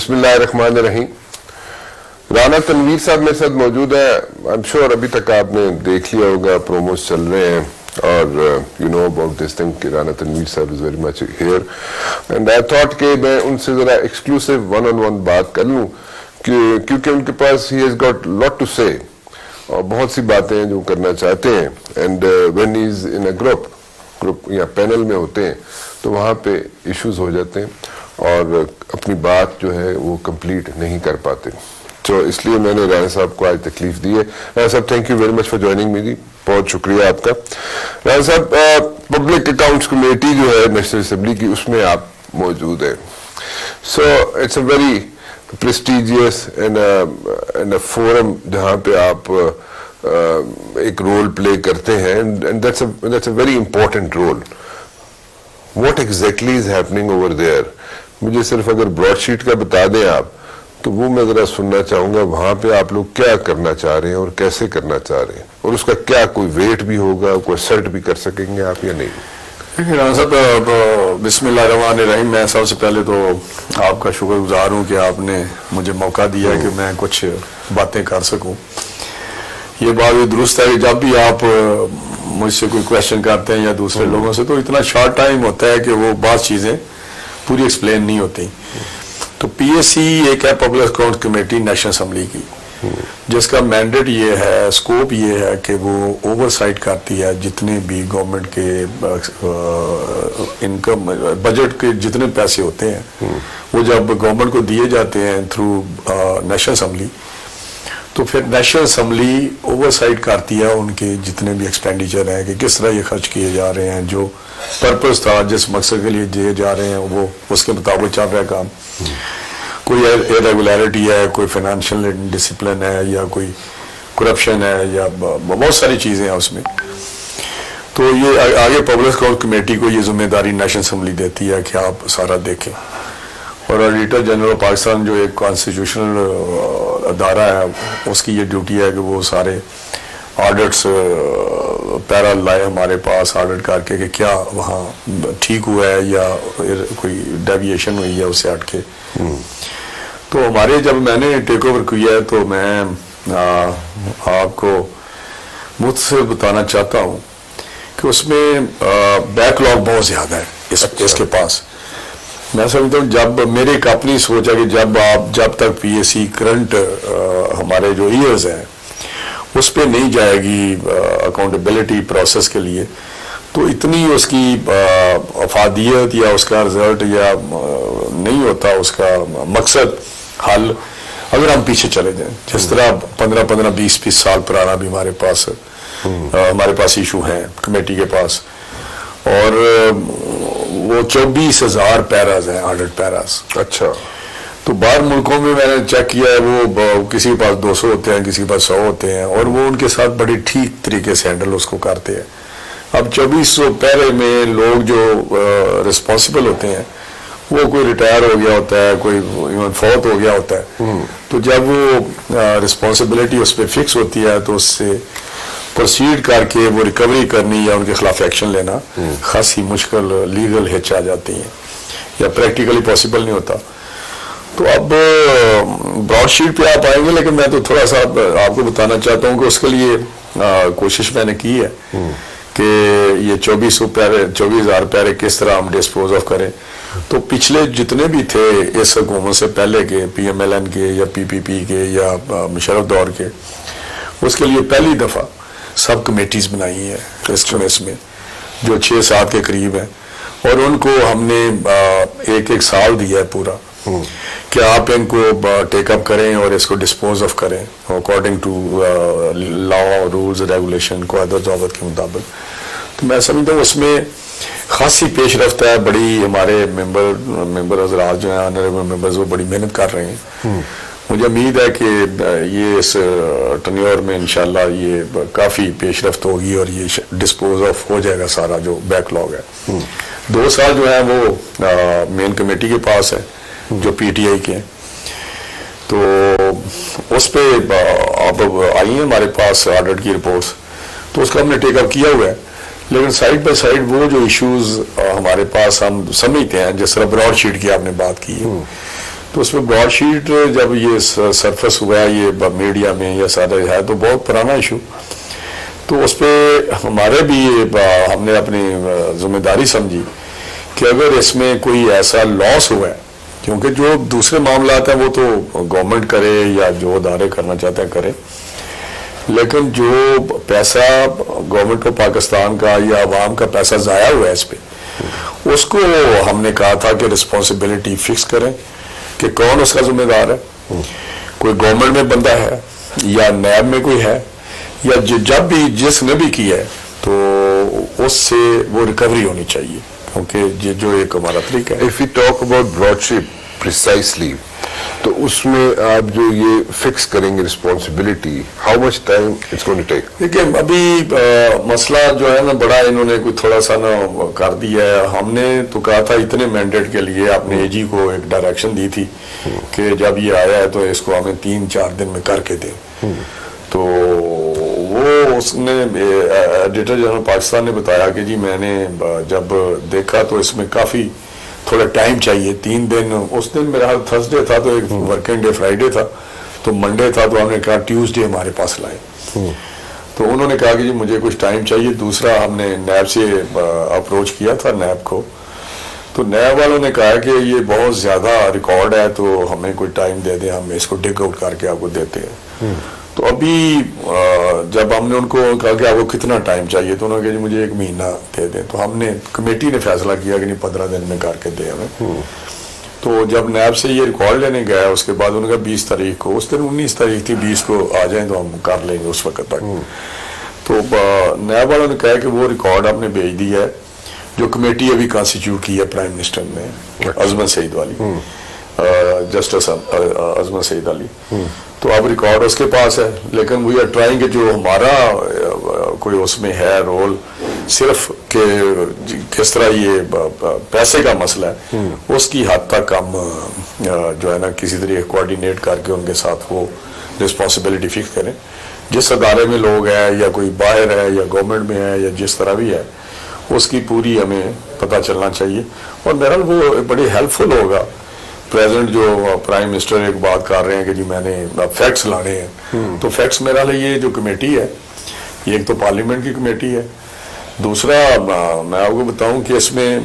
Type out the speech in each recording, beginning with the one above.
بسم اللہ الرحمن الرحیم. رانا تنویر صاحب میرے ساتھ موجود ہے. I'm sure ابھی تک آپ نے دیکھ لیا ہوگا, پروموز چل رہے ہیں اور you know about this thing کہ رانا تنویر صاحب is very much here and I thought کہ میں ان سے ذرا exclusive one on one بات کر لوں کیونکہ ان کے پاس he has got lot to say اور بہت سی باتیں جو کرنا چاہتے ہیں and when he is in a group یا پینل میں ہوتے ہیں تو وہاں پہ ایشوز ہو جاتے ہیں اور اپنی بات جو ہے وہ کمپلیٹ نہیں کر پاتے. تو اس لیے میں نے رانا صاحب کو آج تکلیف دی ہے. Rana Sahab thank you very much for joining me. بہت شکریہ آپ کا. رانا صاحب پبلک اکاؤنٹس کمیٹی جو ہے نیشنل اسمبلی کی, اس میں آپ موجود ہیں. So it's a very prestigious and a forum جہاں پہ آپ ایک رول پلے کرتے ہیں and that's a very important role. What exactly is happening over there? مجھے صرف اگر براڈ شیٹ کا بتا دیں آپ تو وہ میں ذرا سننا چاہوں گا. وہاں پہ آپ لوگ کیا کرنا چاہ رہے ہیں اور کیسے کرنا چاہ رہے ہیں, اور اس کا کیا کوئی ویٹ بھی ہوگا, کوئی سرٹ بھی کر سکیں گے آپ یا نہیں؟ رانا صاحب بسم اللہ الرحمن الرحیم. میں سب سے پہلے تو آپ کا شکر گزار ہوں کہ آپ نے مجھے موقع دیا کہ میں کچھ باتیں کر سکوں. یہ بات بھی درست ہے کہ جب بھی آپ مجھ سے کوئی کویشچن کرتے ہیں یا دوسرے لوگوں سے تو اتنا شارٹ ٹائم ہوتا ہے کہ وہ بعض چیزیں پوری ایکسپلین نہیں ہوتی. تو پی ایس سی ایک ہے public account committee national assembly کی, جس کا مینڈیٹ یہ ہے, اسکوپ یہ ہے کہ وہ اوور سائٹ کرتی ہے جتنے بھی گورنمنٹ کے انکم بجٹ کے جتنے پیسے ہوتے ہیں وہ جب گورنمنٹ کو دیے جاتے ہیں تھرو نیشنل اسمبلی, تو پھر نیشنل اسمبلی اوور سائٹ کرتی ہے ان کے جتنے بھی ایکسپینڈیچر ہیں کہ کس طرح یہ خرچ کیے جا رہے ہیں, جو پرپز تھا جس مقصد کے لیے دیے جا رہے ہیں وہ اس کے مطابق چل رہا ہے کام. کوئی ارریگولیرٹی ہے, کوئی فائنینشیل ڈسپلن ہے, یا کوئی کرپشن ہے, یا بہت ساری چیزیں ہیں اس میں. تو یہ آگے پبلک اکاؤنٹ کمیٹی کو یہ ذمہ داری نیشنل اسمبلی دیتی ہے کہ آپ سارا دیکھیں, اور آڈیٹر جنرل آف پاکستان جو ایک کانسٹیٹیوشنل ادارہ ہے اس کی یہ ڈیوٹی ہے کہ وہ سارے آڈٹس پیرا لائے ہمارے پاس, آڈٹ کر کے کہ کیا وہاں ٹھیک ہوا ہے یا کوئی ڈیویشن ہوئی ہے اس سے ہٹ کے. تو ہمارے جب میں نے ٹیک اوور کیا ہے تو میں آپ کو مجھ بتانا چاہتا ہوں کہ اس میں بیک لاگ بہت زیادہ ہے اس کے پاس. میں سمجھتا ہوں جب میری ایک اپنی سوچ ہے کہ جب تک پی ایس سی کرنٹ ہمارے جو ایئرز ہیں اس پہ نہیں جائے گی اکاؤنٹیبلٹی پروسیس کے لیے, تو اتنی اس کی افادیت یا اس کا رزلٹ یا نہیں ہوتا اس کا مقصد حل اگر ہم پیچھے چلے جائیں. جس طرح 15-20 سال پرانا بھی ہمارے پاس ایشو ہیں کمیٹی کے پاس, اور وہ 24,000 پیراز ہیں, آڈٹ پیراز. اچھا. تو باہر ملکوں میں میں نے چیک کیا ہے وہ کسی کے پاس 200 ہوتے ہیں, کسی کے پاس 100 ہوتے ہیں, اور وہ ان کے ساتھ بڑی ٹھیک طریقے سے ہینڈل اس کو کرتے ہیں. اب 2400 پیرے میں لوگ جو رسپانسبل ہوتے ہیں وہ کوئی ریٹائر ہو گیا ہوتا ہے, کوئی ایون فوت ہو گیا ہوتا ہے. تو جب وہ رسپانسبلٹی اس پہ فکس ہوتی ہے تو اس سے پروسیڈ کر کے وہ ریکوری کرنی یا ان کے خلاف ایکشن لینا خاصی مشکل لیگل ہچ آ جاتی ہیں یا پریکٹیکلی پاسبل نہیں ہوتا. تو اب براڈ شیٹ پہ آپ آئیں گے, لیکن میں تو تھوڑا سا آپ کو بتانا چاہتا ہوں کہ اس کے لیے کوشش میں نے کی ہے کہ یہ 24,000 پیرے کس طرح ہم ڈسپوز آف کریں. تو پچھلے جتنے بھی تھے اس حکومت سے پہلے کے, پی ایم ایل این کے یا پی پی پی کے یا مشرف دور کے, اس کے لیے پہلی دفعہ سب کمیٹیز بنائی ہیں اس میں جو 6-7 کے قریب ہیں, اور ان کو ہم نے ایک سال دیا ہے پورا کہ آپ ان کو ٹیک اپ کریں اور اس کو ڈسپوز آف کریں according to law, rules, regulation, قواعد ضوابط کے مطابق. تو میں سمجھتا ہوں اس میں خاصی پیش رفت ہے. بڑی ہمارے ممبر حضرات جو ہیں آنریبل ممبرز وہ بڑی محنت کر رہے ہیں. مجھے امید ہے کہ یہ اس ٹنیور میں انشاءاللہ یہ کافی پیش رفت ہوگی اور یہ ڈسپوز آف ہو جائے گا سارا جو بیک لاگ ہے. 2 سال جو ہے وہ مین کمیٹی کے پاس ہے جو پی ٹی آئی کے ہیں, تو اس پہ اب آئی ہیں ہمارے پاس آڈٹ کی رپورٹس, تو اس کا ہم نے ٹیک اپ کیا ہوا ہے. لیکن سائڈ بائی سائڈ وہ جو ایشوز ہمارے پاس ہم سمجھتے ہیں, جس طرح براڈ شیٹ کی آپ نے بات کی ہے, تو اس میں براڈ شیٹ جب یہ سرفس ہوا ہے یہ میڈیا میں یا سارا ہے تو بہت پرانا ایشو، تو اس پہ ہمارے بھی ہم نے اپنی ذمہ داری سمجھی کہ اگر اس میں کوئی ایسا لاس ہوا ہے، کیونکہ جو دوسرے معاملات ہیں وہ تو گورنمنٹ کرے یا جو ادارے کرنا چاہتے ہیں کرے، لیکن جو پیسہ گورنمنٹ آف پاکستان کا یا عوام کا پیسہ ضائع ہوا ہے اس پہ، اس کو ہم نے کہا تھا کہ رسپانسبلٹی فکس کریں کہ کون اس کا ذمہ دار ہے، کوئی گورنمنٹ میں بندہ ہے یا نیب میں کوئی ہے یا جب بھی جس نے بھی کیا ہے تو اس سے وہ ریکوری ہونی چاہیے، کیونکہ یہ جو ایک ہمارا طریقہ ہے۔ If we talk about broadship precisely, تو اس میں آپ جو یہ فکس کریں گے responsibility, how much time it's going to take? دیکھیں ابھی مسئلہ جو ہے نا بڑا انہوں نے کوئی تھوڑا سا نا کر دیا ہے، ہم نے تو کہا تھا اتنے مینڈیٹ کے لیے اپنے اے جی کو ایک ڈائریکشن دی تھی کہ جب یہ آیا ہے تو اس کو ہمیں 3-4 دن میں کر کے دیں، تو وہ اس نے ایڈیٹر جنرل پاکستان نے بتایا کہ جی میں نے جب دیکھا تو اس میں کافی تھوڑا ٹائم چاہیے، 3 دن، اس دن میرا تھرسڈے تھا تو ایک ورکنگ ڈے فرائیڈے تھا، تو منڈے تھا تو ہم نے کہا ٹیوزڈے ہمارے پاس لائیں، تو انہوں نے کہا کہ جی مجھے کچھ ٹائم چاہیے۔ دوسرا ہم نے نیب سے اپروچ کیا تھا نیب کو، تو نیب والوں نے کہا کہ یہ بہت زیادہ ریکارڈ ہے تو ہمیں کوئی ٹائم دے دیں، ہم اس کو ڈگ آؤٹ کر کے آپ کو دیتے ہیں۔ تو ابھی جب ہم نے ان کو کہا کہ آپ کو کتنا ٹائم چاہیے تو انہوں نے کہا جی مجھے 1 مہینہ دے دیں، تو ہم نے کمیٹی نے فیصلہ کیا کہ نہیں 15 دن میں کر کے دیں ہمیں۔ تو جب نیب سے یہ ریکارڈ لینے گیا اس کے بعد انہوں نے کہا 20 تاریخ کو، اس دن 19 تاریخ تھی، 20 کو آ جائیں تو ہم کر لیں گے اس وقت تک۔ تو نیب والوں نے کہا کہ وہ ریکارڈ آپ نے بھیج دی ہے جو کمیٹی ابھی کانسٹیٹیوٹ کی ہے پرائم منسٹر نے، عظمت سعید والی، جسٹس عظمت سعید علی، تو اب ریکارڈ اس کے پاس ہے، لیکن وی آر ٹرائنگ کہ جو ہمارا کوئی اس میں ہے رول صرف کہ کس طرح یہ پیسے کا مسئلہ ہے اس کی حد تک ہم جو ہے نا کسی طریقے کوآرڈینیٹ کر کے ان کے ساتھ وہ رسپانسبلٹی فکس کریں، جس ادارے میں لوگ ہیں یا کوئی باہر ہے یا گورنمنٹ میں ہے یا جس طرح بھی ہے اس کی پوری ہمیں پتہ چلنا چاہیے، اور میرا وہ بڑی ہیلپ فل ہوگا۔ پریزیڈنٹ جو پرائم منسٹر ایک بات کر رہے ہیں کہ جی میں نے فیکٹس لانے ہیں، تو فیکٹس میرا لیے یہ جو کمیٹی ہے یہ ایک تو پارلیمنٹ کی کمیٹی ہے، دوسرا میں آپ کو بتاؤں کہ اس میں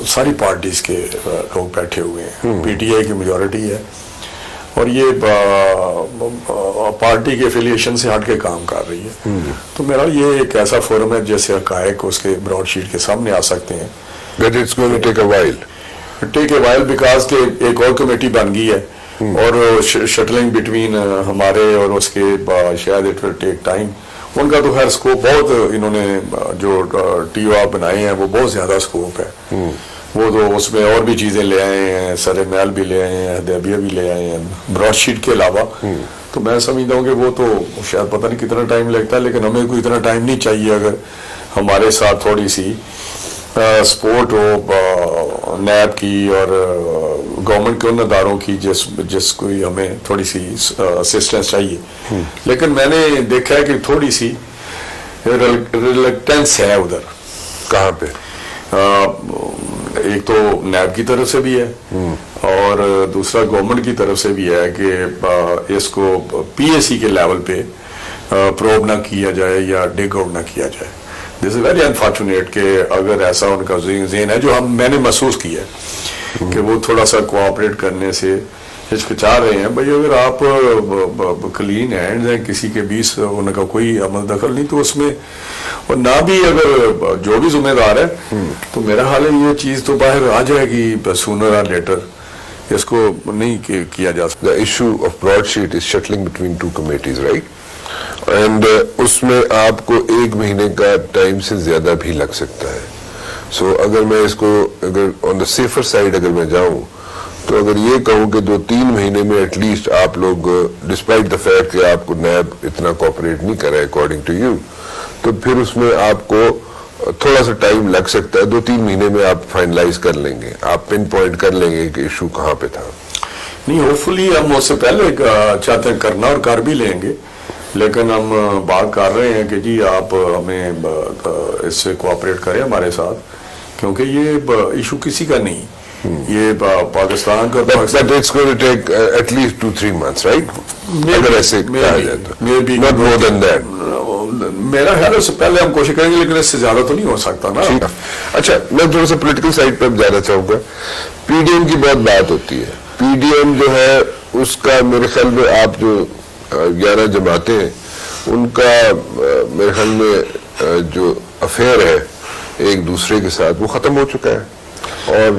ساری پارٹیز کے لوگ بیٹھے ہوئے ہیں، پی ٹی آئی کی میجورٹی ہے، اور یہ پارٹی کے ایفیلیشن سے ہٹ کے کام کر رہی ہے، تو میرا یہ ایک ایسا فورم ہے جیسے حقائق اس کے براڈ شیٹ کے سامنے آ سکتے ہیں۔ But it's going to take a while. Take a while because کہ ایک اور کمیٹی بن گئی ہے اور شٹلنگ بٹوین ہمارے اور اس کے شاید اٹ ول ٹیک ٹائم، ان کا تو خیر اسکوپ بہت، انہوں نے جو ٹی او آپ بنائے ہیں وہ بہت زیادہ اسکوپ ہے، وہ تو اس میں اور بھی چیزیں لے آئے ہیں، سر محل بھی لے آئے ہیں، حدیبیہ بھی لے آئے ہیں براڈ شیٹ کے علاوہ، تو میں سمجھتا ہوں کہ وہ تو شاید پتہ نہیں کتنا ٹائم لگتا ہے، لیکن ہمیں کوئی اتنا ٹائم نہیں چاہیے اگر ہمارے ساتھ تھوڑی سی سپورٹ ہو نیب کی اور گورنمنٹ کے ان اداروں کی جس کوئی ہمیں تھوڑی سی اسسٹنس چاہیے، لیکن میں نے دیکھا ہے کہ تھوڑی سی ریلیکٹنس ہے ادھر۔ کہاں پہ؟ ایک تو نیب کی طرف سے بھی ہے اور دوسرا گورنمنٹ کی طرف سے بھی ہے کہ اس کو پی اے سی کے لیول پہ پروب نہ کیا جائے یا ڈگ آؤٹ نہ کیا جائے۔ دس از ویری انفارچونیٹ کہ اگر ایسا ان کا ذہن ہے جو میں نے محسوس کیا ہے کہ وہ تھوڑا سا کوآپریٹ کرنے سے ہچکچا رہے ہیں، بھائی اگر آپ کلین ہینڈ ہیں، کسی کے بیچ ان کا کوئی عمل دخل نہیں، تو اس میں اور نہ بھی اگر جو بھی ذمہ دار ہے تو میرا حال ہے یہ چیز تو باہر آ جائے گی سونر اور لیٹر، اس کو نہیں کیا جا سکتا۔ The issue of broadsheet is shuttling between 2 committees, right? And اس میں آپ کو 1 مہینے کا ٹائم سے زیادہ بھی لگ سکتا ہے، سو اگر میں اس کو اگر آن دا سیفر سائڈ اگر میں جاؤں تو اگر یہ کہوں کہ 2-3 مہینے میں ایٹ لیسٹ آپ لوگ ڈسپائٹ دا فیکٹ کہ آپ کو نیب اتنا کوآپریٹ نہیں کر رہا ہے اکارڈنگ ٹو یو، تو پھر اس میں آپ کو تھوڑا سا ٹائم لگ سکتا ہے، 2-3 مہینے میں آپ فائنلائز کر لیں گے، آپ پن پوائنٹ کر لیں گے کہ ایشو کہاں پہ تھا۔ نہیں، ہوپ فلی ہم اس سے پہلے چاہتے ہیں کرنا اور کر بھی لیں گے، لیکن ہم بات کر رہے ہیں کہ جی آپ ہمیں اس سے کوآپریٹ کریں ہمارے ساتھ، کیونکہ یہ ایشو کسی کا نہیں، یہ پاکستان کا But it's going to take at least 2-3 months, right? اگر ایسے کہا جائے تو not more than that. میرا خیال ہے اس سے پہلے ہم کوشش کریں گے لیکن اس سے زیادہ تو نہیں ہو سکتا نا. اچھا میں تھوڑا سا پولیٹیکل سائڈ پہ جانا چاہوں گا. پی ڈی ایم کی بہت بات ہوتی ہے. پی ڈی ایم جو ہے اس کا میرے خیال میں آپ جو 11 جماعتیں ہیں ان کا میرے خیال میں جو افیئر ہے ایک دوسرے کے ساتھ وہ ختم ہو چکا ہے. اور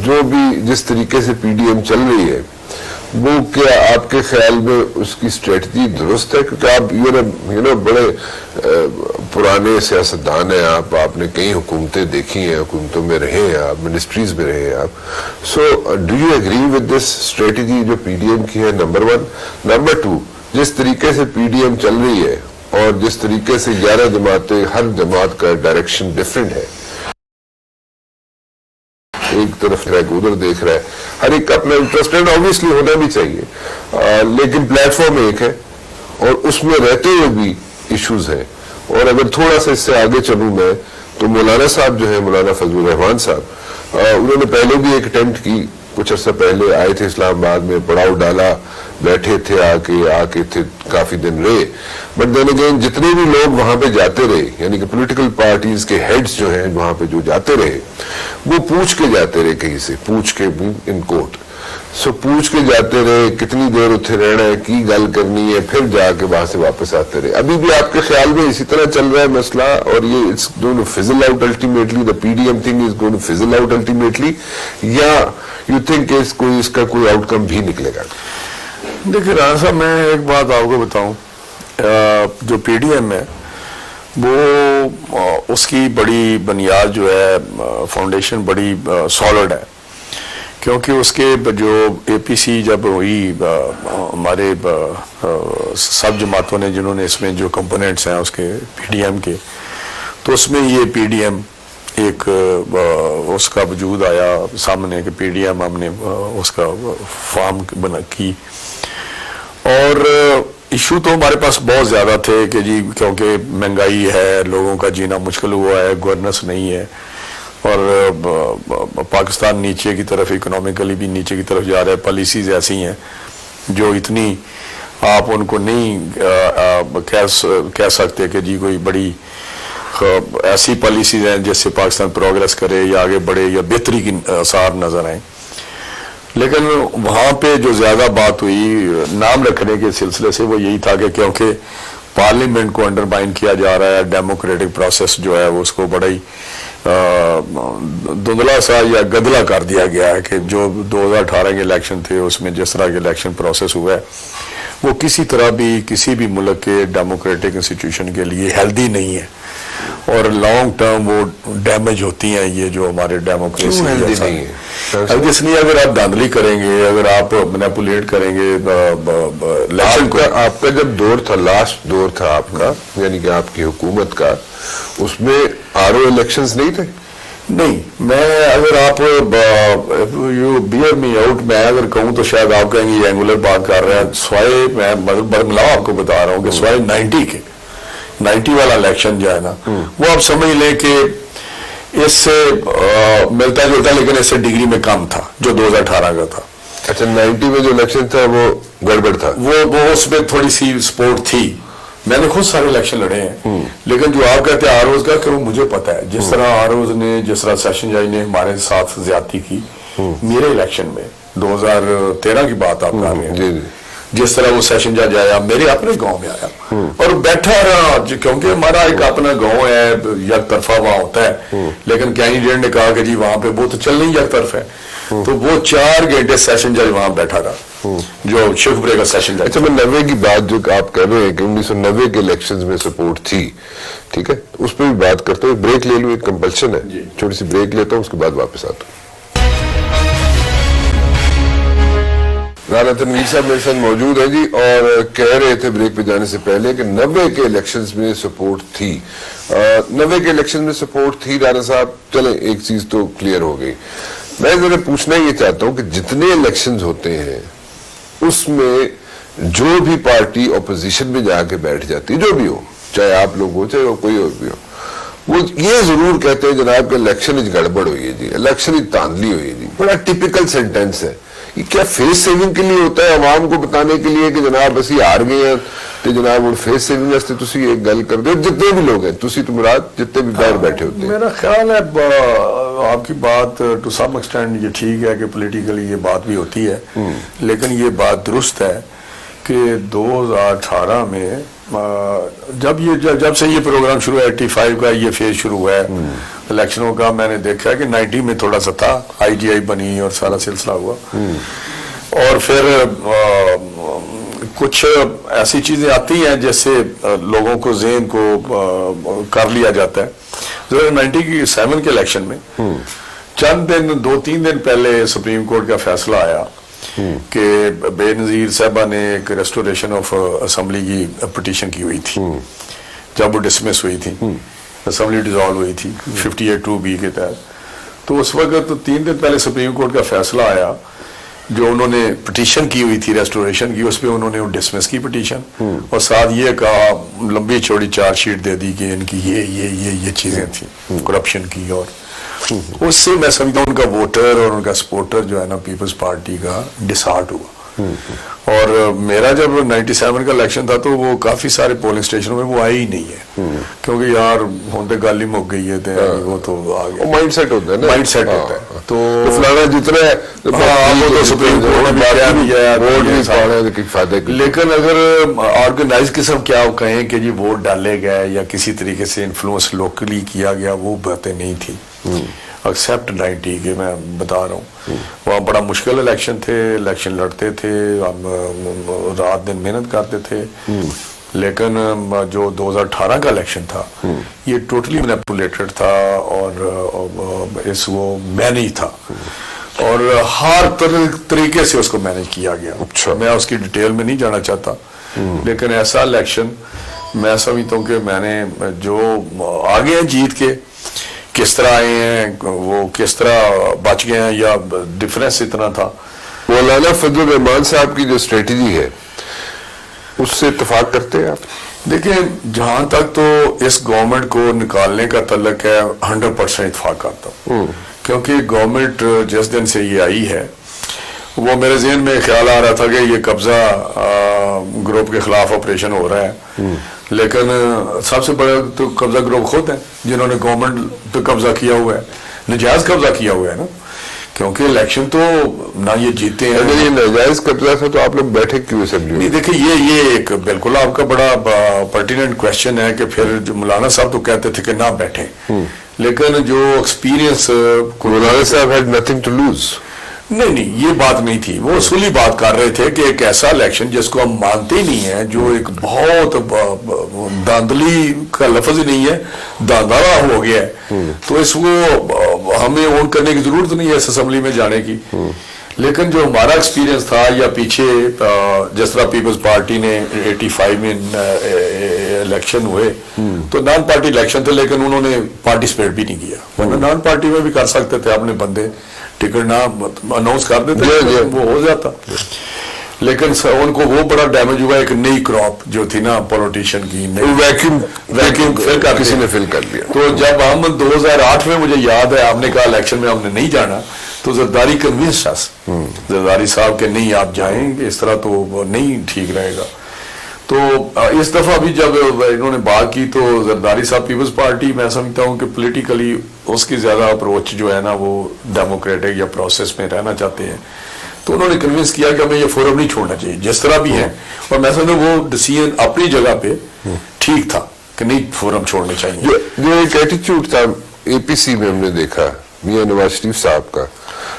جو بھی جس طریقے سے پی ڈی ایم چل رہی ہے وہ کیا آپ کے خیال میں اس کی اسٹریٹجی درست ہے؟ کیونکہ آپ بڑے پرانے سیاستدان ہیں آپ نے کئی حکومتیں دیکھی ہیں, حکومتوں میں رہے ہیں آپ, منسٹریز میں رہے ہیں آپ. So do you agree with this strategy جو پی ڈی ایم کی ہے؟ نمبر 1. نمبر 2, جس طریقے سے پی ڈی ایم چل رہی ہے اور جس طریقے سے 11 جماعتیں, ہر جماعت کا ڈائریکشن ڈفرینٹ ہے, ایک طرف ادھر دیکھ رہا ہے, ہر ایک کا اپنا انٹرسٹ ہے, obviously ہونا بھی چاہیے, لیکن پلیٹ فارم ایک ہے اور اس میں رہتے ہوئے بھی ایشوز ہیں. اور اگر تھوڑا سا اس سے آگے چلوں میں تو مولانا صاحب جو ہے, مولانا فضل الرحمان صاحب, انہوں نے پہلے بھی ایک اٹیمپٹ کی, کچھ عرصہ پہلے آئے تھے اسلام آباد میں, پڑاؤ ڈالا, بیٹھے تھے, آ کے تھے, کافی دن رہے. بٹ دین اگین جتنے بھی لوگ وہاں پہ جاتے رہے, یعنی کہ پولیٹیکل پارٹیز کے ہیڈز جو ہیں وہاں پہ جو جاتے رہے, وہ پوچھ کے جاتے رہے, کہیں سے پوچھ کے ان کوٹ, پوچھ کے جاتے رہے, کتنی دیر اتنے رہنا ہے, کی گل کرنی ہے, پھر جا کے وہاں سے واپس آتے رہے. ابھی بھی آپ کے خیال میں اسی طرح چل رہا ہے مسئلہ اور یہ it's going to fizzle out ultimately, the P D M thing is going to fizzle out ultimately, یا یو تھنک اس کا کوئی آؤٹ کم بھی نکلے گا؟ دیکھیں رانا صاحب, میں ایک بات آپ کو بتاؤں, جو پی ڈی ایم ہے وہ اس کی بڑی بنیاد جو ہے, فاؤنڈیشن بڑی سالڈ ہے, کیونکہ اس کے جو اے پی سی جب ہوئی, ہمارے سب جماعتوں نے جنہوں نے اس میں جو کمپوننٹس ہیں اس کے پی ڈی ایم کے, تو اس میں یہ پی ڈی ایم ایک اس کا وجود آیا سامنے کہ پی ڈی ایم ہم نے اس کا فارم بنا کی. اور ایشو تو ہمارے پاس بہت زیادہ تھے کہ جی کیونکہ مہنگائی ہے, لوگوں کا جینا مشکل ہوا ہے, گورننس نہیں ہے, اور پاکستان نیچے کی طرف, اکنامکلی بھی نیچے کی طرف جا رہا ہے. پالیسیز ایسی ہیں جو اتنی آپ ان کو نہیں کہہ سکتے کہ جی کوئی بڑی ایسی پالیسیز ہیں جس سے پاکستان پروگریس کرے یا آگے بڑھے یا بہتری کی آثار نظر آئیں. لیکن وہاں پہ جو زیادہ بات ہوئی نام رکھنے کے سلسلے سے وہ یہی تھا کہ کیونکہ پارلیمنٹ کو انڈرمائن کیا جا رہا ہے, ڈیموکریٹک پروسیس جو ہے اس کو بڑا ہی دھندلا سا یا گدلا کر دیا گیا ہے کہ جو 2018 کے الیکشن تھے اس میں جس طرح کے الیکشن پروسیس ہوا ہے وہ کسی طرح بھی کسی بھی ملک کے ڈیموکریٹک انسٹیٹیوشن کے لیے ہیلدی نہیں ہے, اور لانگ ٹرم وہ ڈیمیج ہوتی ہیں یہ جو ہمارے ڈیموکریسی نہیں ہے. جس لیے اگر آپ دھاندلی کریں گے, اگر آپ مینیپولیٹ کریں گے الیکشن کو, آپ کا جب دور تھا, لاسٹ دور تھا آپ کا, یعنی کہ آپ کی حکومت کا, اس میں آر او الیکشنز نہیں تھے؟ نہیں, میں اگر آپ یو بیئر می آؤٹ, میں اگر کہوں تو شاید آپ کہیں گے یہ اینگولر بات کر رہے ہیں, سوائے میں برملا آپ کو بتا رہا ہوں کہ سوائے 90 والا الیکشن جو ہے نا, وہ آپ سمجھ لیں کہ اس سے ملتا جلتا لیکن اس سے ڈگری میں کم تھا جو 2018 کا تھا. اچھا, 90 میں جو الیکشن تھا وہ گڑبڑ تھا, وہ اس میں تھوڑی سی سپورٹ تھی. میں نے خود سارے الیکشن لڑے ہیں, لیکن جو آپ کہتے ہیں آروز کا, کہ وہ مجھے پتا ہے جس طرح آروز نے, جس طرح سیشن جج نے ہمارے ساتھ زیادتی کی میرے الیکشن میں 2013 کی بات آپ کر رہے ہیں, جس طرح وہ سیشن جج آیا میرے اپنے گاؤں میں آیا اور بیٹھا رہا, کیونکہ ہمارا ایک اپنا گاؤں ہے, یک طرفہ وہاں ہوتا ہے, لیکن کینڈیڈیٹ نے کہا کہ جی وہاں پہ وہ تو چل نہیں یک طرف ہے, تو وہ 4 گھنٹے سیشن جج وہاں بیٹھا رہا جو شیخوپورے کا سیشن جج. اچھا, میں 90 کی بات جو آپ کہہ رہے ہیں کہ 1990 کے الیکشنز میں سپورٹ تھی, ٹھیک ہے, اس پہ بھی بات کرتے ہوئے بریک لے لوں, ایک کمپلشن ہے, چھوٹی سی بریک لیتا ہوں, اس کے بعد واپس آتا ہوں. رانا تنویر صاحب میرے ساتھ موجود ہیں جی, اور کہہ رہے تھے بریک پہ جانے سے پہلے کہ 90 کے الیکشنز میں سپورٹ تھی. 90 کے الیکشن میں سپورٹ تھی رانا صاحب, چلیں ایک چیز تو کلیئر ہو گئی. میں ذرا پوچھنا یہ چاہتا ہوں کہ جتنے الیکشنز ہوتے ہیں اس میں جو بھی پارٹی اپوزیشن میں جا کے بیٹھ جاتی, جو بھی ہو, چاہے آپ لوگ ہو چاہے کوئی اور بھی ہو, وہ یہ ضرور کہتے ہیں جناب کہ الیکشن گڑبڑ ہوئی ہے جی, الیکشن تاندلی ہوئی ہے جی. بڑا ٹپیکل سینٹینس ہے. یہ کیا فیس سیونگ کے لیے ہوتا ہے عوام کو بتانے کے لیے کہ جناب اسی ہار گئے ہیں تو جناب وہ فیس سیونگ واسطے تسی ایک گل کر دو, جتنے بھی لوگ ہیں تسی تو مراد جتنے بھی باہر بیٹھے ہوتے ہیں. میرا خیال ہے آپ کی بات ٹو سم ایکسٹینڈ یہ ٹھیک ہے کہ پولیٹیکلی یہ بات بھی ہوتی ہے, لیکن یہ بات درست ہے کہ 2018 میں جب سے یہ پروگرام شروع ہے 85 کا یہ فیز شروع ہوا ہے الیکشنوں کا, میں نے دیکھا کہ 90 میں تھوڑا سا تھا, آئی جی آئی بنی اور سارا سلسلہ ہوا, اور پھر کچھ ایسی چیزیں آتی ہیں جیسے لوگوں کو ذہن کو کر لیا جاتا ہے. 97 کے الیکشن میں چند دن 2-3 دن پہلے سپریم کورٹ کا فیصلہ آیا کہ بے نظیر صاحبہ نے ایک ریسٹوریشن آف اسمبلی کی پٹیشن کی ہوئی تھی جب وہ ڈسمس ہوئی تھی, اسمبلی ڈیزالو ہوئی تھی 58(2)B کے تحت. تو اس وقت 3 دن پہلے سپریم کورٹ کا فیصلہ آیا, جو انہوں نے پٹیشن کی ہوئی تھی ریسٹوریشن کی, اس پہ انہوں نے ڈسمس کی پٹیشن, اور ساتھ یہ کہا لمبی چوڑی چارج شیٹ دے دی کہ ان کی یہ چیزیں تھیں کرپشن کی, اور اس سے میں سمجھتا ہوں ان کا ووٹر اور ان کا سپورٹر جو ہے نا پیپلز پارٹی کا ڈسہارٹ ہوا. اور میرا جب 97 کا الیکشن تھا تو وہ کافی سارے پولنگ اسٹیشنوں میں وہ آئے ہی نہیں ہے, کیونکہ یار ہوتے گالی مک گئی ہے, وہ تو آگے مائنڈ سیٹ ہوتا ہے نا, مائنڈ سیٹ ہوتا ہے. تو فلانا جتنا ہے وہ تو سپریم کورٹ میں فائدہ. لیکن اگر آرگنائز قسم کیا کہیں کہ جی ووٹ ڈالے گئے یا کسی طریقے سے انفلوئنس لوکلی کیا گیا, وہ باتیں نہیں تھی. ایکسیپٹ 90 کے میں بتا رہا ہوں, وہاں بڑا مشکل الیکشن تھے, الیکشن لڑتے تھے, ہم رات دن محنت کرتے تھے, لیکن جو 2018 کا الیکشن تھا یہ ٹوٹلی مینیپولیٹڈ تھا اور وہ مینیج تھا, اور ہر طریقے سے اس کو مینیج کیا گیا. میں اس کی ڈیٹیل میں نہیں جانا چاہتا, لیکن ایسا الیکشن میں سمجھتا ہوں کہ میں نے جو آگے ہیں جیت کے کس طرح آئے ہیں, وہ کس طرح بچ گئے ہیں, یا ڈفرینس اتنا تھا. مولانا فضل الرحمان صاحب کی جو اسٹریٹجی ہے اس سے اتفاق کرتے ہیں آپ؟ دیکھیں, جہاں تک تو اس گورنمنٹ کو نکالنے کا تعلق ہے 100% اتفاق کرتا ہوں, کیونکہ گورنمنٹ جس دن سے یہ آئی ہے وہ میرے ذہن میں خیال آ رہا تھا کہ یہ قبضہ گروپ کے خلاف آپریشن ہو رہا ہے, لیکن سب سے بڑا تو قبضہ گروپ خود ہے جنہوں نے گورنمنٹ پہ قبضہ کیا ہوا ہے, نجائز قبضہ کیا ہوا ہے نا, کیونکہ الیکشن تو نہ یہ جیتے ہیں. اگر یہ ناجائز قبضہ تھا تو آپ لوگ بیٹھے کیوں اسمبلی میں؟ نہیں دیکھیں, یہ ایک بالکل آپ کا بڑا پرٹیننٹ کوشچن ہے کہ پھر جو مولانا صاحب تو کہتے تھے کہ نہ بیٹھیں, لیکن جو ایکسپیرینس مولانا صاحب had nothing to lose. نہیں یہ بات نہیں تھی, وہ اصولی بات کر رہے تھے کہ ایک ایسا الیکشن جس کو ہم مانتے ہی نہیں ہیں, جو ایک بہت داندلی کا لفظ ہی نہیں ہے, داندارا ہو گیا ہے, تو اس کو ہمیں اون کرنے کی ضرورت نہیں ہے اس اسمبلی میں جانے کی. لیکن جو ہمارا ایکسپیرینس تھا یا پیچھے جس طرح پیپلز پارٹی نے 85 میں الیکشن ہوئے تو نان پارٹی الیکشن تھے, لیکن انہوں نے پارٹیسپیٹ بھی نہیں کیا, ورنہ نان پارٹی میں بھی کر سکتے تھے, اپنے بندے ٹکٹ نہ اناؤنس کر دیتے وہ ہو جاتا. لیکن ان کو وہ بڑا ڈیمیج ہوا, ایک نئی کراپ جو تھی نا پولیٹیشین کی, ویکیوم کسی نے فل کر لیا. تو جب ہم 2008 میں, مجھے یاد ہے, آپ نے کہا الیکشن میں ہم نے نہیں جانا, تو زرداری کنوینس تھا, زرداری صاحب کہ نہیں آپ جائیں گے, اس طرح تو نہیں ٹھیک رہے گا. تو اس دفعہ بھی جب انہوں نے بات کی تو زرداری صاحب پیپلز پارٹی, میں سمجھتا ہوں کہ پولیٹیکلی اس کی زیادہ اپروچ جو ہے نا وہ ڈیموکریٹک یا پروسیس میں رہنا چاہتے ہیں, تو انہوں نے کنوینس کیا کہ ہمیں یہ فورم نہیں چھوڑنا چاہیے جس طرح بھی ہے, اور میں سمجھتا ہوں وہ ڈیسیژن اپنی جگہ پہ ٹھیک تھا کہ نہیں فورم چھوڑنے چاہیے. جو ایک ایٹیچیوڈ تھا اے پی سی میں ہم نے دیکھا میاں نواز شریف صاحب کا,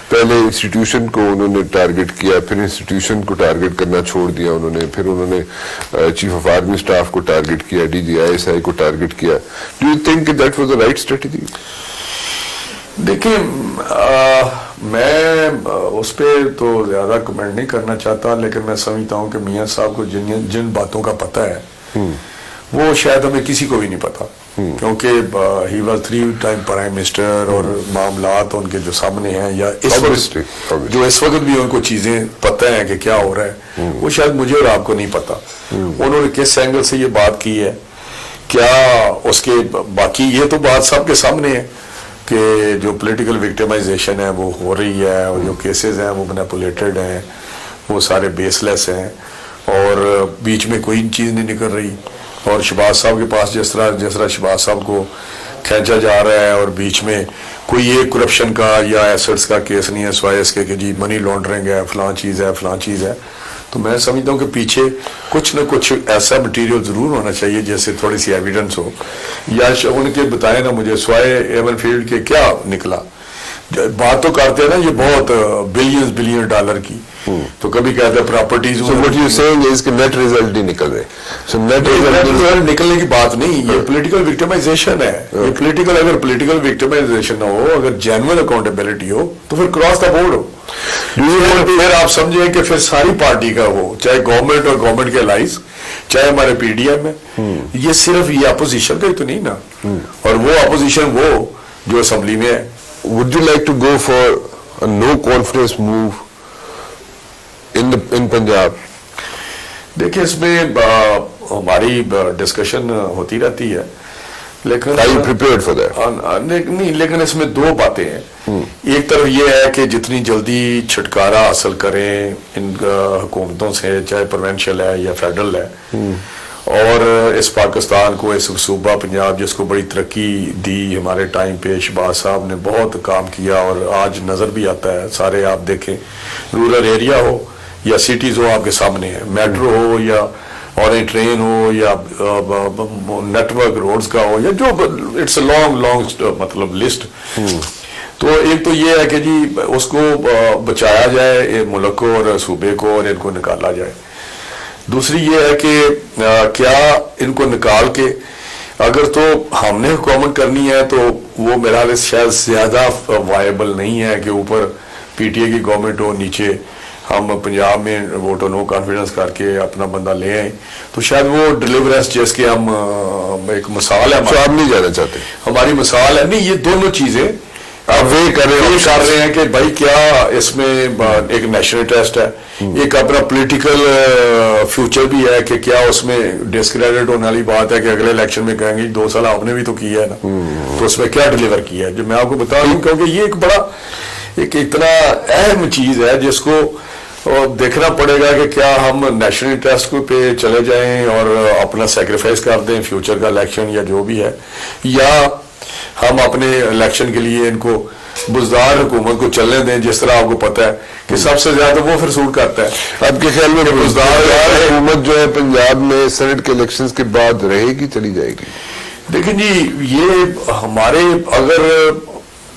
پہلے انسٹیٹیوشن کو انہوں نے ٹارگٹ کیا, پھر انسٹیٹیوشن کو ٹارگٹ کرنا چھوڑ دیا انہوں نے, پھر انہوں نے چیف آف آرمی سٹاف کو ٹارگٹ کیا, D G I S I کو ٹارگٹ کیا. Do you think that was the right strategy? دیکھیں, میں اس پہ تو زیادہ کمنٹ نہیں کرنا چاہتا, لیکن میں سمجھتا ہوں کہ میاں صاحب کو جن باتوں کا پتہ ہے وہ شاید ہمیں کسی کو بھی نہیں پتا, کیونکہ he was 3 time prime minister, اور معاملات ان کے جو سامنے ہیں یا اس وقت بھی ان کو چیزیں پتہ ہیں کہ کیا ہو رہا ہے, وہ شاید مجھے اور آپ کو نہیں پتا. انہوں نے کس اینگل سے یہ بات کی ہے کیا اس کے باقی یہ تو بات سب کے سامنے ہے کہ جو پولیٹیکل وکٹمائزیشن ہے وہ ہو رہی ہے اور جو کیسز ہیں وہ مینیپولیٹڈ ہیں, وہ سارے بیس لیس ہیں اور بیچ میں کوئی چیز نہیں نکل رہی. اور شہباز صاحب کے پاس جس طرح شہباز صاحب کو کھینچا جا رہا ہے اور بیچ میں کوئی ایک کرپشن کا یا ایسٹس کا کیس نہیں ہے سوائے اس کے کہ جی منی لانڈرنگ ہے, فلاں چیز ہے. تو میں سمجھتا ہوں کہ پیچھے کچھ نہ کچھ ایسا مٹیریل ضرور ہونا چاہیے جیسے تھوڑی سی ایویڈنس ہو, یا ان کے بتائیں نا مجھے سوائے ایون فیلڈ کے کیا نکلا. بات تو کرتے ہیں نا یہ بہت بلین ڈالر کی, تو کبھی کہتے ہیں properties. So what you're saying is کہ نیٹ ریزلٹ نہیں نکل رہے. So نیٹ ریزلٹ نکلنے کی بات نہیں, یہ پولیٹیکل وکٹمائزیشن ہے. یہ اگر پولیٹیکل وکٹمائزیشن نہ ہو, اگر جینوئن اکاؤنٹیبلٹی ہو تو پھر کراس دا بورڈ ہو. پھر آپ سمجھیں کہ پھر ساری پارٹی کا ہو, چاہے گورنمنٹ اور گورنمنٹ کے الائز, چاہے ہمارے پی ڈی ایم ہے, یہ صرف یہ اپوزیشن کا ہی تو نہیں نا, اور وہ اپوزیشن وہ جو اسمبلی میں ہے. Would you like to go for a no confidence move in Punjab? دیکھیں اس میں ہماری ڈسکشن ہوتی رہتی ہے, لیکن Are you prepared for that? نہیں, لیکن اس میں دو باتیں ہیں. ایک طرف یہ ہے کہ جتنی جلدی چھٹکارا حاصل کریں ان حکومتوں سے, چاہے پروونشل ہے یا فیڈرل ہے, اور اس پاکستان کو, اس صوبہ پنجاب جس کو بڑی ترقی دی ہمارے ٹائم پہ, شہباز صاحب نے بہت کام کیا اور آج نظر بھی آتا ہے. سارے آپ دیکھیں, رورل ایریا ہو یا سٹیز ہو آپ کے سامنے ہے, میٹرو ہو یا اورنج ٹرین ہو یا نیٹ ورک روڈز کا ہو, یا جو اٹس اے لانگ مطلب لسٹ. تو ایک تو یہ ہے کہ جی اس کو بچایا جائے ملک کو اور صوبے کو, اور ان کو نکالا جائے. دوسری یہ ہے کہ کیا ان کو نکال کے اگر تو ہم نے حکومت کرنی ہے تو وہ میرا شاید زیادہ وائبل نہیں ہے کہ اوپر پی ٹی اے کی گورنمنٹ ہو, نیچے ہم پنجاب میں ووٹ نو کانفیڈنس کر کے اپنا بندہ لے آئیں. تو شاید وہ ڈیلیورنس جس کے ہم ایک مثال ہے, آپ نہیں جانا چاہتے, ہماری مثال ہے. نہیں, یہ دونوں چیزیں آپ وہ کر رہے ہیں کہ بھائی کیا اس میں ایک نیشنل انٹرسٹ ہے, ایک اپنا پولیٹیکل فیوچر بھی ہے کہ کیا اس میں ڈسکریڈٹ ہونے والی بات ہے کہ اگلے الیکشن میں کہیں گے 2 سال آپ نے بھی تو کیا ہے نا, تو اس میں کیا ڈیلیور کیا ہے. جو میں آپ کو بتا رہا ہوں کیونکہ یہ ایک بڑا ایک اتنا اہم چیز ہے جس کو دیکھنا پڑے گا کہ کیا ہم نیشنل انٹرسٹ کو پہ چلے جائیں اور اپنا سیکریفائس کر دیں فیوچر کا الیکشن یا جو بھی ہے, یا ہم اپنے الیکشن کے لیے ان کو بزدار حکومت کو چلنے دیں. جس طرح آپ کو پتہ ہے کہ سب سے زیادہ وہ پھر سوٹ کرتا ہے. آپ کے خیال میں بزدار حکومت جو ہے پنجاب میں سینٹ کے الیکشنز کے بعد رہے گی, چلی جائے گی؟ دیکھیں جی, یہ ہمارے اگر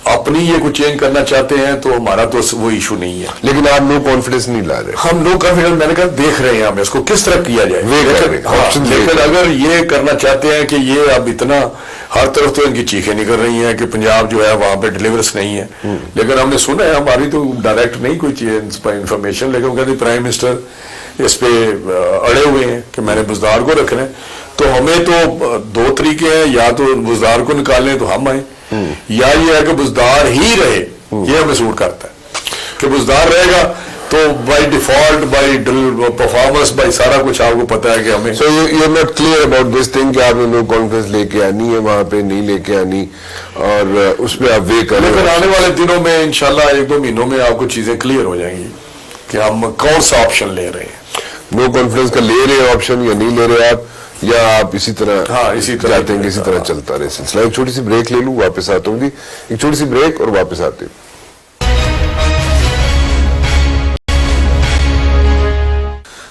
اپنی یہ کو چینج کرنا چاہتے ہیں تو ہمارا تو وہ ایشو نہیں ہے, لیکن آپ نو کانفیڈنس نہیں لا رہے. ہم نو کانفیڈنس میں نے کہا دیکھ رہے ہیں ہم اس کو کس طرح کیا جائے. لیکن اگر یہ کرنا چاہتے ہیں کہ یہ اب اتنا ہر طرف تو ان کی چیخیں نکل رہی ہیں کہ پنجاب جو ہے وہاں پہ ڈیلیورنس نہیں ہے, لیکن ہم نے سنا ہے, ہماری تو ڈائریکٹ نہیں کوئی چیز انفارمیشن, لیکن وہ کہتے پرائم منسٹر اس پہ اڑے ہوئے ہیں کہ میں نے بزدار کو رکھنا ہے. تو ہمیں تو 2 طریقے ہیں, یا تو بزدار کو نکالیں تو ہم آئیں, یا یہ ہے کہ بزدار ہی رہے. یہ ہمیں سوٹ کرتا ہے کہ بزدار رہے گا تو by default, by performance, by سارا کچھ آپ کو پتا ہے کہ ہمیں. So you are not clear about this thing کہ آپ نے نو کانفیڈنس لے کے آنی ہے, وہاں پہ نہیں لے کے آنی, اور اس پہ آپ وے کریں. لیکن آنے والے دنوں میں انشاءاللہ 1-2 مہینوں میں آپ کو چیزیں کلیئر ہو جائیں گی کہ ہم کون سا آپشن لے رہے ہیں. نو کانفیڈنس کا لے رہے آپشن یا نہیں لے رہے آپ, یا آپ اسی طرح چاہتے ہیں کہ اسی طرح چلتا رہے سلسلہ. ایک چھوٹی سی بریک لے لوں, واپس آتا ہوں. جی ایک چھوٹی سی بریک اور واپس آتے ہیں.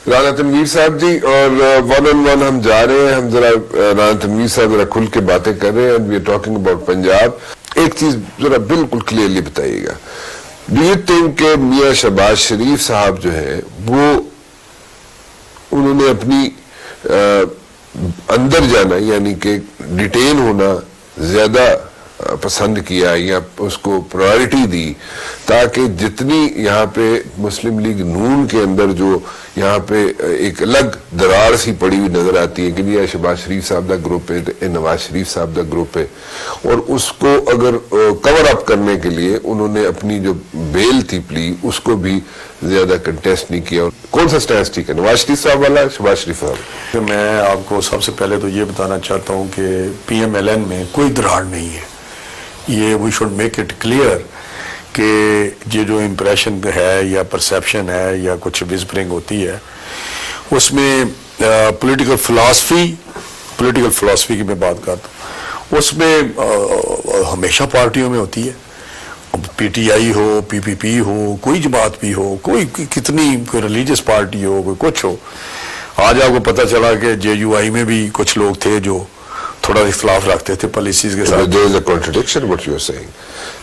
رانا تنویر صاحب جی, اور 1 on 1 ہم جا رہے ہیں. ہم ذرا رانا تنویر صاحب ذرا کھل کے باتیں کر رہے ہیں, we are talking about Punjab. ایک چیز ذرا بالکل کلیئرلی بتائیے گا, ڈو یو تھنک کہ میاں شہباز شریف صاحب جو ہے وہ انہوں نے اپنی اندر جانا, یعنی کہ ڈیٹین ہونا زیادہ پسند کیا یا اس کو پرائرٹی دی تاکہ جتنی یہاں پہ مسلم لیگ نون کے اندر جو یہاں پہ ایک الگ دراڑ سی پڑی ہوئی نظر آتی ہے کہ یہ شہباز شریف صاحب دا گروپ ہے, نواز شریف صاحب دا گروپ ہے, اور اس کو اگر کور اپ کرنے کے لیے انہوں نے اپنی جو بیل تھی پلی اس کو بھی زیادہ کنٹیسٹ نہیں کیا. کون سا سٹینس ٹھیک ہے, نواز شریف صاحب والا, شہباز شریف صاحب؟ میں آپ کو سب سے پہلے تو یہ بتانا چاہتا ہوں کہ پی ایم ایل این میں کوئی دراڑ نہیں ہے. یہ we should make it clear کہ یہ جو امپریشن ہے یا پرسیپشن ہے یا کچھ وزپرنگ ہوتی ہے اس میں پولیٹیکل فلاسفی کی میں بات کرتا ہوں, اس میں ہمیشہ پارٹیوں میں ہوتی ہے, پی ٹی آئی ہو, پی پی پی ہو, کوئی جماعت بھی ہو, کوئی کتنی کوئی ریلیجس پارٹی ہو, کوئی کچھ ہو. آج آپ کو پتہ چلا کہ جے یو آئی میں بھی کچھ لوگ تھے جو تھوڑا اختلاف رکھتے تھے پالیسیز کے ساتھ. There is a contradiction what you are saying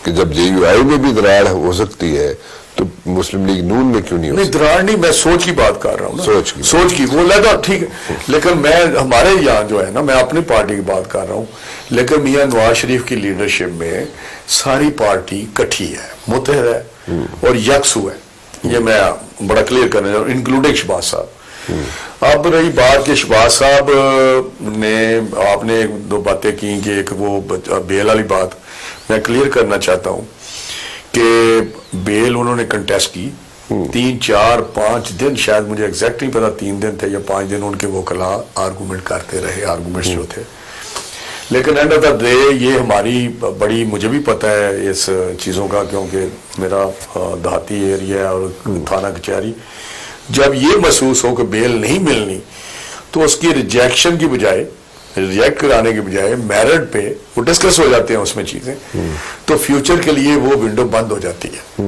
کہ جب جے یو آئی میں بھی دراڑ ہو سکتی ہے تو مسلم لیگ نون میں کیوں نہیں ہو سکتی؟ دراڑ نہیں, میں سوچ کی بات کر رہا ہوں, سوچ کی وہ لگا ٹھیک ہے, لیکن میں ہمارے یہاں جو ہے نا, میں اپنی پارٹی کی بات کر رہا ہوں, لیکن میاں نواز شریف کی لیڈرشپ میں ساری پارٹی کٹھی ہے, متحد ہے اور یکسو ہے. یہ میں بڑا کلیئر کرنا چاہتا ہوں, انکلوڈنگ شہباز صاحب. اب رہی بات کہ شہباز صاحب نے, آپ نے ایک دو باتیں کی کہ ایک وہ بیل والی بات میں کلیئر کرنا چاہتا ہوں کہ بیل انہوں نے کنٹیسٹ کی 3-4-5 دن, شاید مجھے ایگزیکٹ نہیں پتا 3 دن تھے یا 5 دن, ان کے وکلاء آرگومنٹ کرتے رہے, آرگومنٹس جو تھے. لیکن اینڈ آف دا ڈے یہ ہماری بڑی, مجھے بھی پتہ ہے اس چیزوں کا کیونکہ میرا دیہاتی ایریا اور تھانہ کچہری, جب یہ محسوس ہو کہ بیل نہیں ملنی تو اس کی ریجیکشن کی بجائے, ریجیکٹ کرانے کے بجائے میرٹ پہ وہ ڈسکس ہو جاتے ہیں اس میں چیزیں, تو فیوچر کے لیے وہ ونڈو بند ہو جاتی ہے.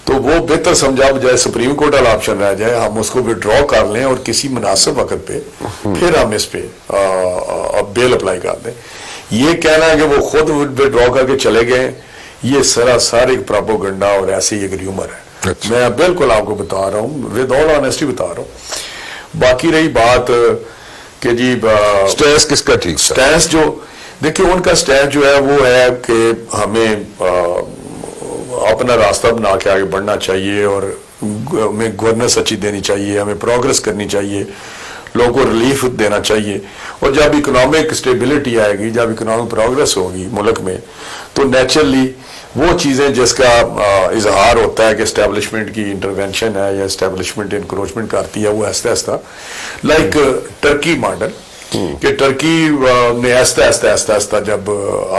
تو وہ بہتر سمجھا بجائے سپریم کورٹ والا آپشن رہ جائے, ہم اس کو وڈرا کر لیں اور کسی مناسب وقت پہ پھر ہم اس پہ بیل اپلائی کر دیں. یہ کہنا ہے کہ وہ خود وڈرا کر کے چلے گئے, یہ سراسر ایک پروپیگنڈا اور ایسی ایک ریومر ہے. میں بالکل آپ کو بتا رہا ہوں, ود آل آنیسٹی بتا رہا ہوں. باقی رہی بات کہ جی سٹینس کس کا ٹھیک, سٹینس جو دیکھیں ان کا سٹینس جو ہے وہ ہے کہ ہمیں اپنا راستہ بنا کے آگے بڑھنا چاہیے اور ہمیں گورننس اچھی دینی چاہیے, ہمیں پروگرس کرنی چاہیے, لوگوں کو ریلیف دینا چاہیے. اور جب اکنامک اسٹیبلٹی آئے گی, جب اکنامک پروگرس ہوگی ملک میں, تو نیچرلی وہ چیزیں جس کا اظہار ہوتا ہے کہ اسٹیبلشمنٹ کی انٹروینشن ہے یا اسٹیبلشمنٹ انکروچمنٹ کرتی ہے, وہ آہستہ آہستہ لائک ٹرکی ماڈل کہ ٹرکی نے آہستہ آہستہ جب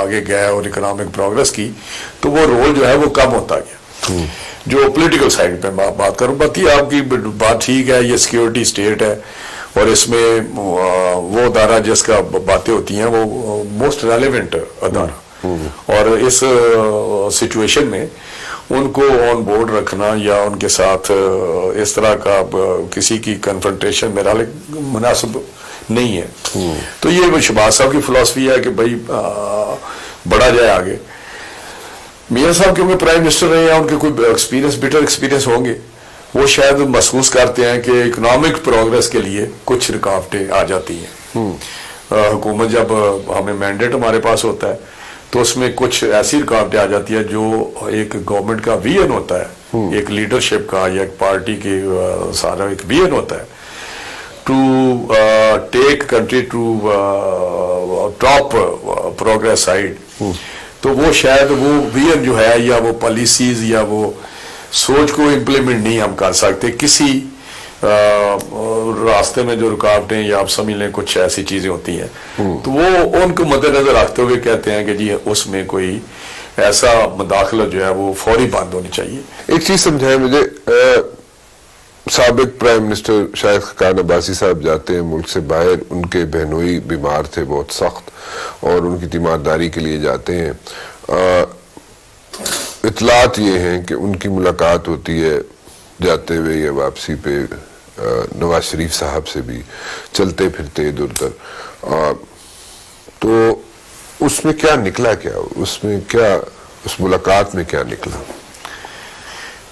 آگے گیا اور اکنامک پروگرس کی تو وہ رول جو ہے وہ کم ہوتا گیا. جو پولیٹیکل سائڈ پہ بات کروں, باقی آپ کی بات ٹھیک ہے, یہ سیکیورٹی اسٹیٹ ہے اور اس میں وہ ادارہ جس کا باتیں ہوتی ہیں وہ موسٹ ریلیونٹ ادارہ, اور اس سچویشن میں ان کو آن بورڈ رکھنا یا ان کے ساتھ اس طرح کا کسی کی کنفرنٹیشن میرا مناسب نہیں ہے. تو یہ شہباز صاحب کی فلاسفی ہے کہ بھائی بڑھا جائے آگے. میاں صاحب کیونکہ پرائم منسٹر رہے ہیں, ان کے کوئی بیٹر ایکسپیرینس ہوں گے, وہ شاید محسوس کرتے ہیں کہ اکنامک پروگرس کے لیے کچھ رکاوٹیں آ جاتی ہیں. حکومت جب ہمیں مینڈیٹ ہمارے پاس ہوتا ہے تو اس میں کچھ ایسی رکاوٹیں آ جاتی ہے جو ایک گورنمنٹ کا ویژن ہوتا ہے, ایک لیڈرشپ کا یا ایک پارٹی کی سارا ایک ویژن ہوتا ہے to take country to top progress side. تو وہ شاید وہ ویژن جو ہے یا وہ پالیسیز یا وہ سوچ کو امپلیمنٹ نہیں ہم کر سکتے کسی راستے میں جو رکاوٹیں یا آپ سمجھ لیں کچھ ایسی چیزیں ہوتی ہیں, تو وہ ان کو مد نظر رکھتے ہوئے کہتے ہیں کہ جی اس میں کوئی ایسا مداخلت جو ہے وہ فوری بند ہونی چاہیے. ایک چیز سمجھائیں مجھے, سابق پرائم منسٹر شاہد خاقان عباسی صاحب جاتے ہیں ملک سے باہر, ان کے بہنوئی بیمار تھے بہت سخت اور ان کی تیمارداری کے لیے جاتے ہیں. اطلاعات یہ ہیں کہ ان کی ملاقات ہوتی ہے جاتے ہوئے یا واپسی پہ نواز شریف صاحب سے بھی, چلتے پھرتے ادھر ادھر. تو اس میں کیا نکلا, کیا اس میں کیا, اس ملاقات میں کیا نکلا؟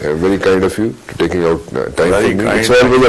very kind of you to taking out time for me. It's always a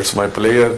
it's my pleasure